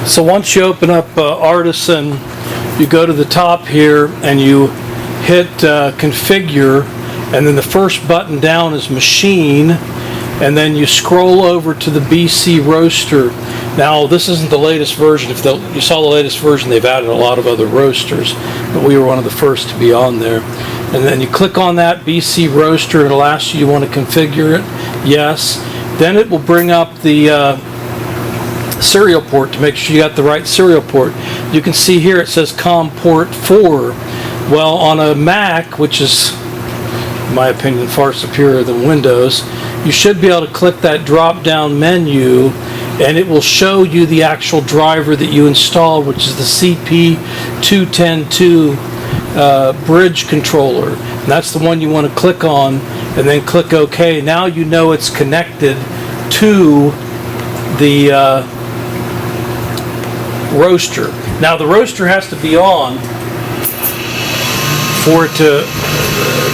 So once you open up Artisan, you go to the top here and you hit configure, and then the first button down is machine, and then you scroll over to the BC roaster. Now this isn't the latest version. If you saw the latest version, they've added a lot of other roasters, but we were one of the first to be on there. And then you click on that BC roaster. It'll ask you want to configure it. Yes. Then it will bring up the serial port to make sure you got the right serial port. You can see here it says COM port 4. Well, on a Mac, which is, in my opinion, far superior than Windows, you should be able to click that drop down menu and it will show you the actual driver that you installed, which is the CP2102 bridge controller. And that's the one you want to click on, and then click OK. Now you know it's connected to the roaster. Now the roaster has to be on for it to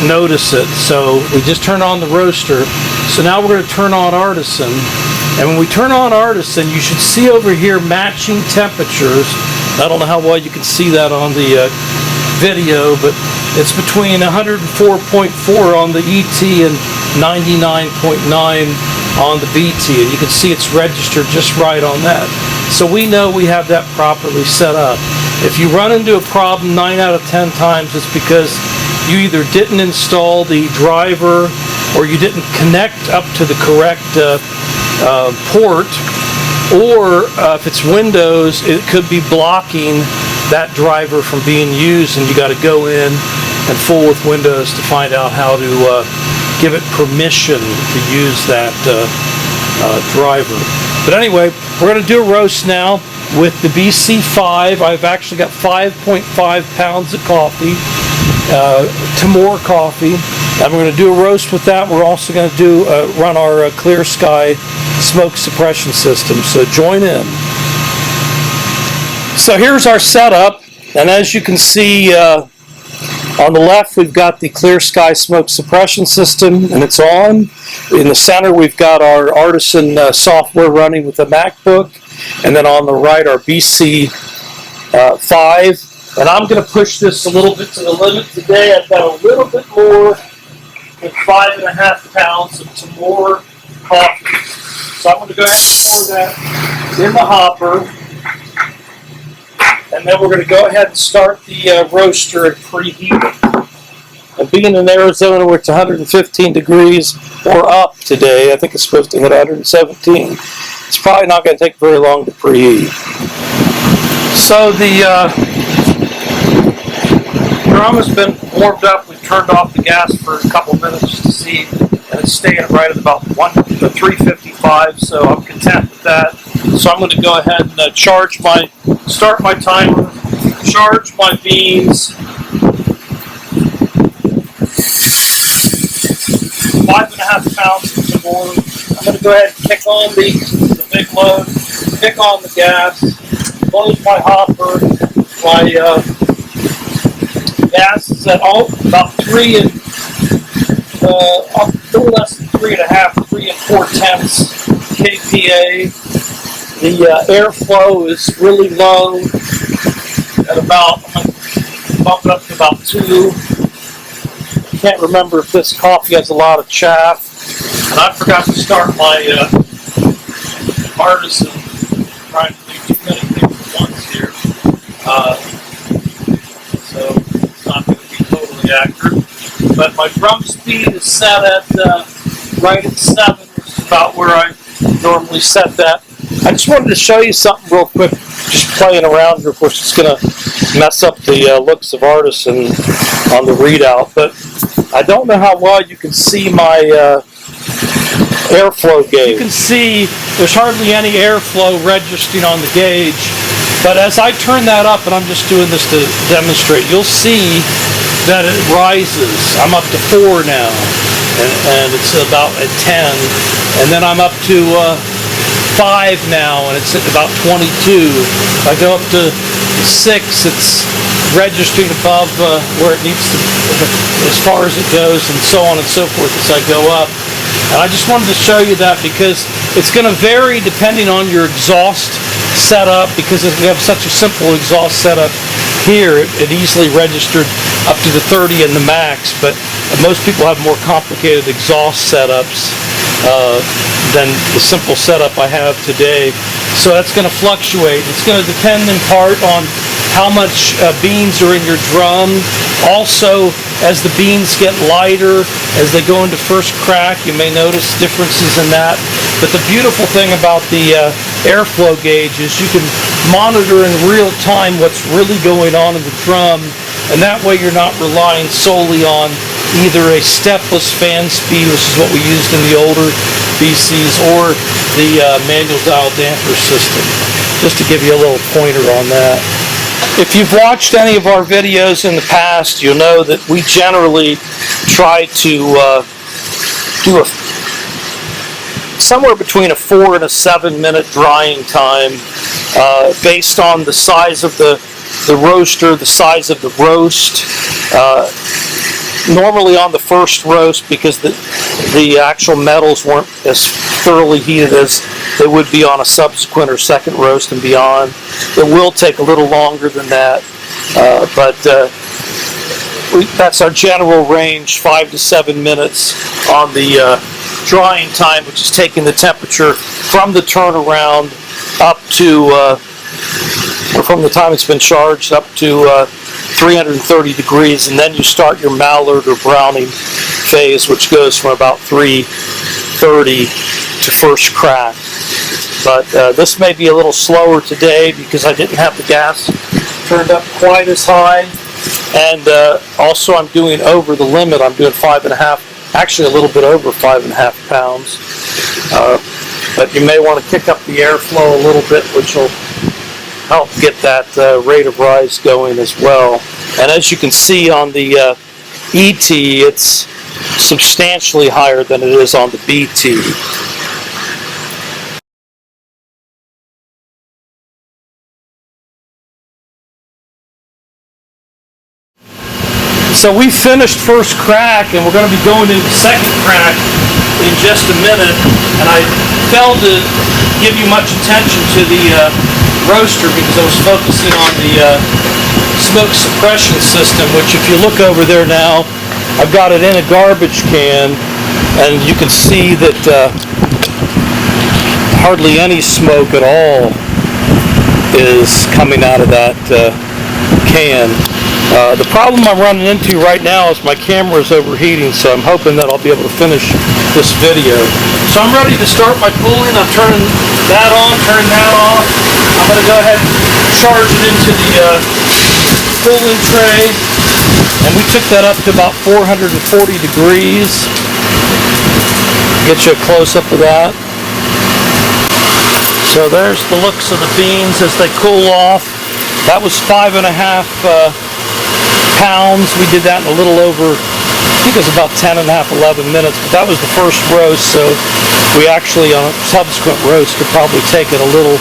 notice it. So we just turn on the roaster. So now we're going to turn on Artisan. And when we turn on Artisan, you should see over here matching temperatures. I don't know how well you can see that on the video, but it's between 104.4 on the ET and 99.9 on the BT, and you can see it's registered just right on that. So we know we have that properly set up. If you run into a problem 9 out of 10 times, it's because you either didn't install the driver or you didn't connect up to the correct port, or if it's Windows, it could be blocking that driver from being used, and you got to go in and fool with Windows to find out how to give it permission to use that driver. But anyway, we're going to do a roast now with the BC5. I've actually got 5.5 pounds of coffee, Timor coffee, and we're going to do a roast with that. We're also going to do run our Clear Sky smoke suppression system, so join in. So here's our setup, and as you can see on the left we've got the Clear Sky smoke suppression system, and it's on. In the center we've got our Artisan software running with a MacBook, and then on the right our BC5. And I'm going to push this a little bit to the limit today. I've got a little bit more than 5.5 pounds of Timor coffee. So I'm going to go ahead and pour that in the hopper. And then we're going to go ahead and start the roaster and preheat it. And being in Arizona where it's 115 degrees or up today, I think it's supposed to hit 117. It's probably not going to take very long to preheat. So the drum has been warmed up. We've turned off the gas for a couple minutes just to see, and it's staying right at about 355, so I'm content with that. So I'm going to go ahead and start my timer, charge my beans. 5.5 pounds of Timor. I'm going to go ahead and kick on the big load, kick on the gas, close my hopper. My gas is at about 3 and a little less than 3.5, 3 4/10 kPa. The airflow is really low at about, I'm going to bump it up to about 2. I can't remember if this coffee has a lot of chaff. And I forgot to start my Artisan. I'm trying to do too many things at once here. So it's not going to be totally accurate. But my drum speed is set at right at 7, which is about where I normally set that. I just wanted to show you something real quick, just playing around here. Of course, it's going to mess up the looks of Artisan on the readout, but I don't know how well you can see my airflow gauge. You can see there's hardly any airflow registering on the gauge, but as I turn that up, and I'm just doing this to demonstrate, you'll see that it rises. I'm up to 4 now, and it's about at 10, and then I'm up to 5 now, and it's at about 22. If I go up to 6, it's registering above where it needs to, as far as it goes, and so on and so forth as I go up. And I just wanted to show you that because it's going to vary depending on your exhaust setup, because we have such a simple exhaust setup here, it easily registered up to the 30 and the max, but most people have more complicated exhaust setups than the simple setup I have today. So that's going to fluctuate. It's going to depend in part on how much beans are in your drum. Also, as the beans get lighter, as they go into first crack, you may notice differences in that. But the beautiful thing about the airflow gauge is you can monitor in real time what's really going on in the drum, and that way you're not relying solely on either a stepless fan speed, which is what we used in the older BCs, or the manual dial damper system, just to give you a little pointer on that. If you've watched any of our videos in the past, you'll know that we generally try to do somewhere between a 4 and a 7 minute drying time based on the size of the roaster, the size of the roast. Normally on the first roast, because the actual metals weren't as thoroughly heated as they would be on a subsequent or second roast and beyond. It will take a little longer than that, but that's our general range, 5 to 7 minutes on the drying time, which is taking the temperature from the turnaround up to, or from the time it's been charged up to 330 degrees, and then you start your mallard or browning phase, which goes from about 330 to first crack. But this may be a little slower today because I didn't have the gas turned up quite as high, and also I'm doing over the limit. I'm doing 5.5, actually a little bit over 5.5 pounds. But you may want to kick up the airflow a little bit, which will help get that rate of rise going as well. And as you can see on the ET, it's substantially higher than it is on the BT. So we finished first crack, and we're going to be going into second crack in just a minute. And I failed to give you much attention to the roaster because I was focusing on the smoke suppression system, which if you look over there now, I've got it in a garbage can, and you can see that hardly any smoke at all is coming out of that can. The problem I'm running into right now is my camera is overheating, so I'm hoping that I'll be able to finish this video. So I'm ready to start my cooling. I'm turning that on, turning that off. I'm going to go ahead and charge it into the cooling tray, and we took that up to about 440 degrees. Get you a close-up of that. So there's the looks of the beans as they cool off. That was 5.5 pounds. We did that in a little over, I think it was about 10.5, 11 minutes, but that was the first roast, so we actually on a subsequent roast could probably take it a little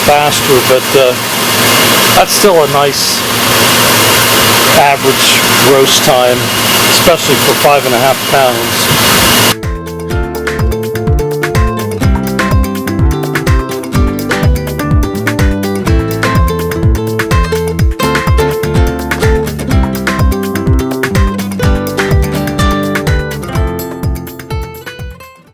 faster, but that's still a nice average roast time, especially for 5.5 pounds.